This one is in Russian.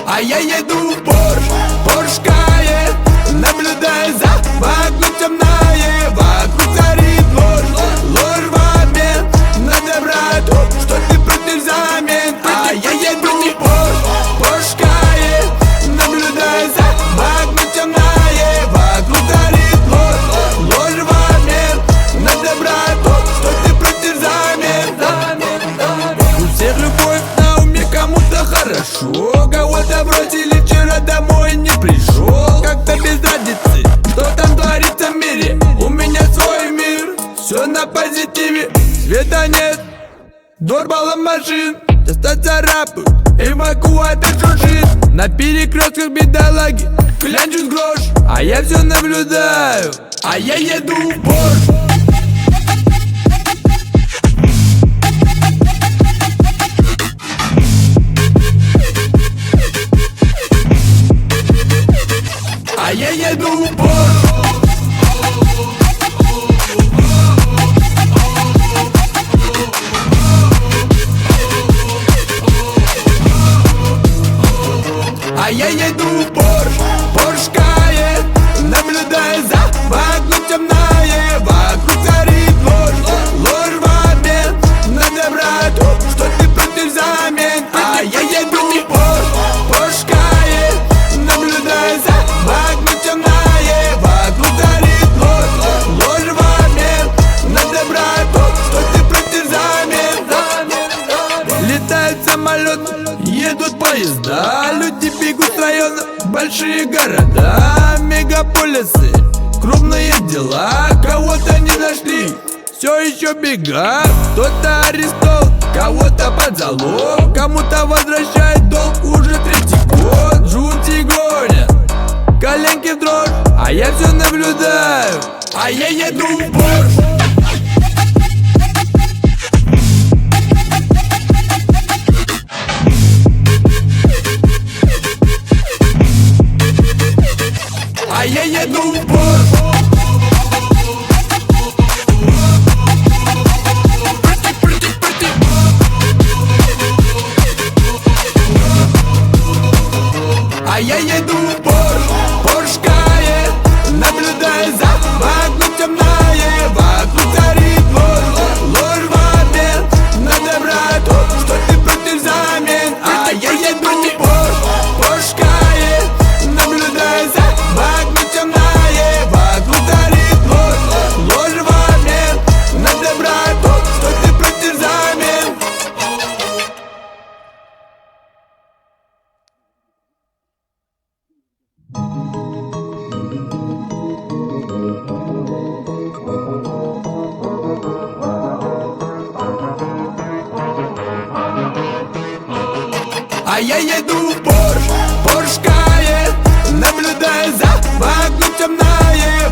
А я еду в Порш Кайен, наблюдая за вокруг темное, вокруг царит ложь в обмен на доброту, что ты против замен. А я еду в Порш Кайен, наблюдая за вокруг темное, вокруг царит ложь в обмен на доброту, что ты против замен. У всех любовь на уме, кому-то хорошо, кого-то бросили, вчера домой не пришел. Как-то без разницы, что там творится в мире. У меня свой мир, все на позитиве. Света нет, дорбалом машин, часто царапают, эвакуатор жужжит. На перекрестках бедолаги клянчут грош, а я все наблюдаю, а я еду в Порш. А я еду в Порш. А я еду в Порш Кайен, наблюдая за вокруг темное, вокруг царит ложь в обмен на доброту, что ты против замен. А я еду в Порш Кайен, наблюдая за вокруг темное, вокруг царит ложь в обмен на доброту, что ты против замен. Летают самолеты, едут поезда, люди бегут с района, большие города, мегаполисы, крупные дела. Кого-то не нашли, все еще бегают, кто-то арестован, кого-то под залог, кому-то возвращает долг уже третий год. Жути гонят, коленки в дрожь, а я все наблюдаю, а я еду в Порш. А я еду в Порш. А я еду в Порш Кайен, наблюдая за вокруг темное, вокруг царит ложь в обмен на доброту, что ты против замен. А я еду в Порш Кайен, наблюдая за вокруг темное, вокруг царит ложь в обмен на доброту, что ты против замен. А я еду в Порш Кайен, наблюдая за вокруг темное,